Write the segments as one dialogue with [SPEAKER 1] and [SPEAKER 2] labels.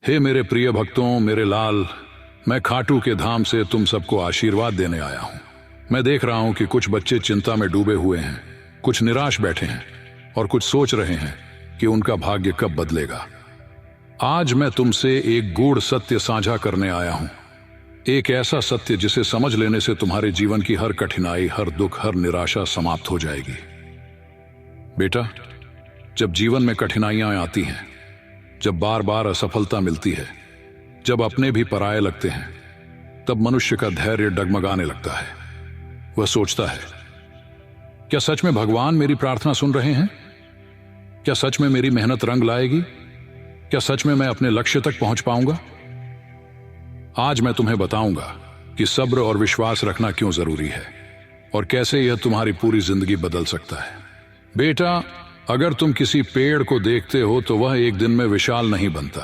[SPEAKER 1] हे मेरे प्रिय भक्तों, मेरे लाल, मैं खाटू के धाम से तुम सबको आशीर्वाद देने आया हूं। मैं देख रहा हूं कि कुछ बच्चे चिंता में डूबे हुए हैं, कुछ निराश बैठे हैं और कुछ सोच रहे हैं कि उनका भाग्य कब बदलेगा। आज मैं तुमसे एक गूढ़ सत्य साझा करने आया हूं, एक ऐसा सत्य जिसे समझ लेने से तुम्हारे जीवन की हर कठिनाई, हर दुख, हर निराशा समाप्त हो जाएगी। बेटा, जब जीवन में कठिनाइयां आती हैं, जब बार बार असफलता मिलती है, जब अपने भी पराये लगते हैं, तब मनुष्य का धैर्य डगमगाने लगता है। वह सोचता है, क्या सच में भगवान मेरी प्रार्थना सुन रहे हैं? क्या सच में मेरी मेहनत रंग लाएगी? क्या सच में मैं अपने लक्ष्य तक पहुंच पाऊंगा? आज मैं तुम्हें बताऊंगा कि सब्र और विश्वास रखना क्यों जरूरी है और कैसे यह तुम्हारी पूरी जिंदगी बदल सकता है। बेटा, अगर तुम किसी पेड़ को देखते हो तो वह एक दिन में विशाल नहीं बनता।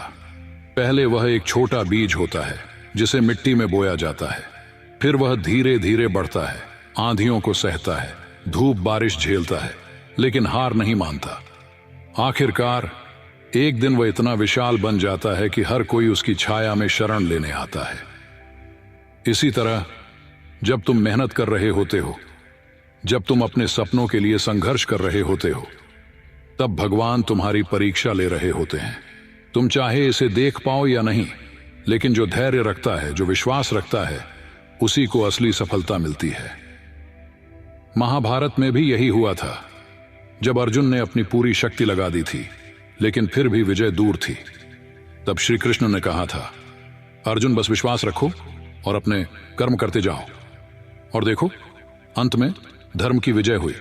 [SPEAKER 1] पहले वह एक छोटा बीज होता है जिसे मिट्टी में बोया जाता है। फिर वह धीरे धीरे बढ़ता है, आंधियों को सहता है, धूप बारिश झेलता है, लेकिन हार नहीं मानता। आखिरकार एक दिन वह इतना विशाल बन जाता है कि हर कोई उसकी छाया में शरण लेने आता है। इसी तरह जब तुम मेहनत कर रहे होते हो, जब तुम अपने सपनों के लिए संघर्ष कर रहे होते हो, तब भगवान तुम्हारी परीक्षा ले रहे होते हैं। तुम चाहे इसे देख पाओ या नहीं, लेकिन जो धैर्य रखता है, जो विश्वास रखता है, उसी को असली सफलता मिलती है। महाभारत में भी यही हुआ था। जब अर्जुन ने अपनी पूरी शक्ति लगा दी थी, लेकिन फिर भी विजय दूर थी, तब श्री कृष्ण ने कहा था, अर्जुन, बस विश्वास रखो और अपने कर्म करते जाओ, और देखो अंत में धर्म की विजय हुई।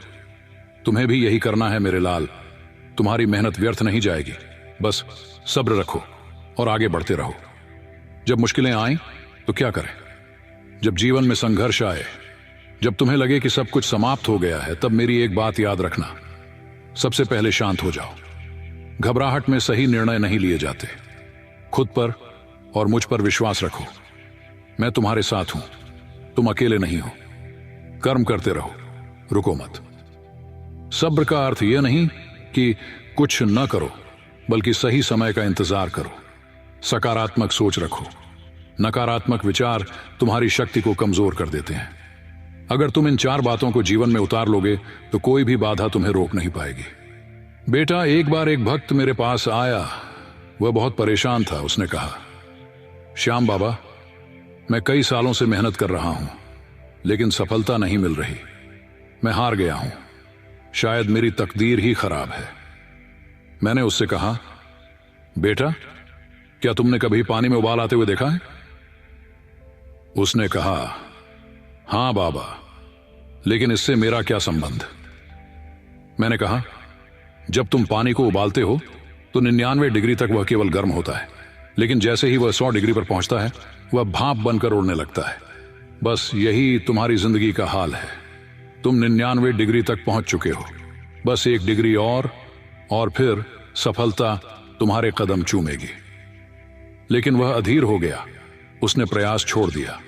[SPEAKER 1] तुम्हें भी यही करना है मेरे लाल। तुम्हारी मेहनत व्यर्थ नहीं जाएगी। बस सब्र रखो और आगे बढ़ते रहो। जब मुश्किलें आएं तो क्या करें? जब जीवन में संघर्ष आए, जब तुम्हें लगे कि सब कुछ समाप्त हो गया है, तब मेरी एक बात याद रखना, सबसे पहले शांत हो जाओ। घबराहट में सही निर्णय नहीं लिए जाते। खुद पर और मुझ पर विश्वास रखो। मैं तुम्हारे साथ हूं, तुम अकेले नहीं हो। कर्म करते रहो, रुको मत। सब्र का अर्थ यह नहीं कि कुछ न करो, बल्कि सही समय का इंतजार करो। सकारात्मक सोच रखो। नकारात्मक विचार तुम्हारी शक्ति को कमजोर कर देते हैं। अगर तुम इन 4 बातों को जीवन में उतार लोगे तो कोई भी बाधा तुम्हें रोक नहीं पाएगी। बेटा, एक बार एक भक्त मेरे पास आया। वह बहुत परेशान था। उसने कहा, श्याम बाबा, मैं कई सालों से मेहनत कर रहा हूं, लेकिन सफलता नहीं मिल रही। मैं हार गया हूं। शायद मेरी तकदीर ही खराब है। मैंने उससे कहा, बेटा, क्या तुमने कभी पानी में उबाल आते हुए देखा है? उसने कहा, हां बाबा, लेकिन इससे मेरा क्या संबंध? मैंने कहा, जब तुम पानी को उबालते हो तो 99 डिग्री तक वह केवल गर्म होता है, लेकिन जैसे ही वह 100 डिग्री पर पहुंचता है, वह भाप बनकर उड़ने लगता है। बस यही तुम्हारी जिंदगी का हाल है। तुम 99 डिग्री तक पहुंच चुके हो। बस 1 डिग्री और फिर सफलता तुम्हारे कदम चूमेगी। लेकिन वह अधीर हो गया। उसने प्रयास छोड़ दिया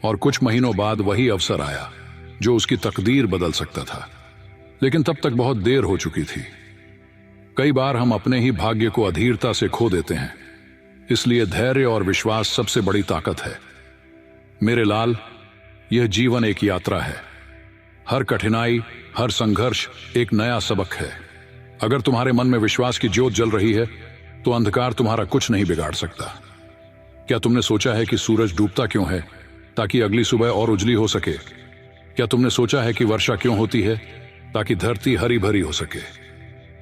[SPEAKER 1] और कुछ महीनों बाद वही अवसर आया जो उसकी तकदीर बदल सकता था। लेकिन तब तक बहुत देर हो चुकी थी। कई बार हम अपने ही भाग्य को अधीरता से खो देते हैं। इसलिए धैर्य और विश्वास सबसे बड़ी ताकत है। मेरे लाल, यह जीवन एक यात्रा है। हर कठिनाई, हर संघर्ष एक नया सबक है। अगर तुम्हारे मन में विश्वास की ज्योत जल रही है तो अंधकार तुम्हारा कुछ नहीं बिगाड़ सकता। क्या तुमने सोचा है कि सूरज डूबता क्यों है? ताकि अगली सुबह और उजली हो सके। क्या तुमने सोचा है कि वर्षा क्यों होती है? ताकि धरती हरी भरी हो सके।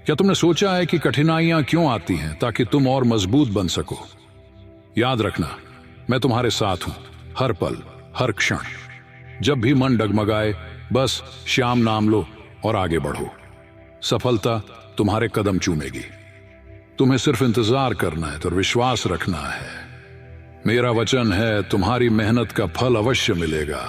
[SPEAKER 1] क्या तुमने सोचा है कि कठिनाइयां क्यों आती हैं? ताकि तुम और मजबूत बन सको। याद रखना, मैं तुम्हारे साथ हूं, हर पल, हर क्षण। जब भी मन डगमगाए, बस श्याम नाम लो और आगे बढ़ो। सफलता तुम्हारे कदम चूमेगी। तुम्हें सिर्फ इंतजार करना है और विश्वास रखना है। मेरा वचन है, तुम्हारी मेहनत का फल अवश्य मिलेगा।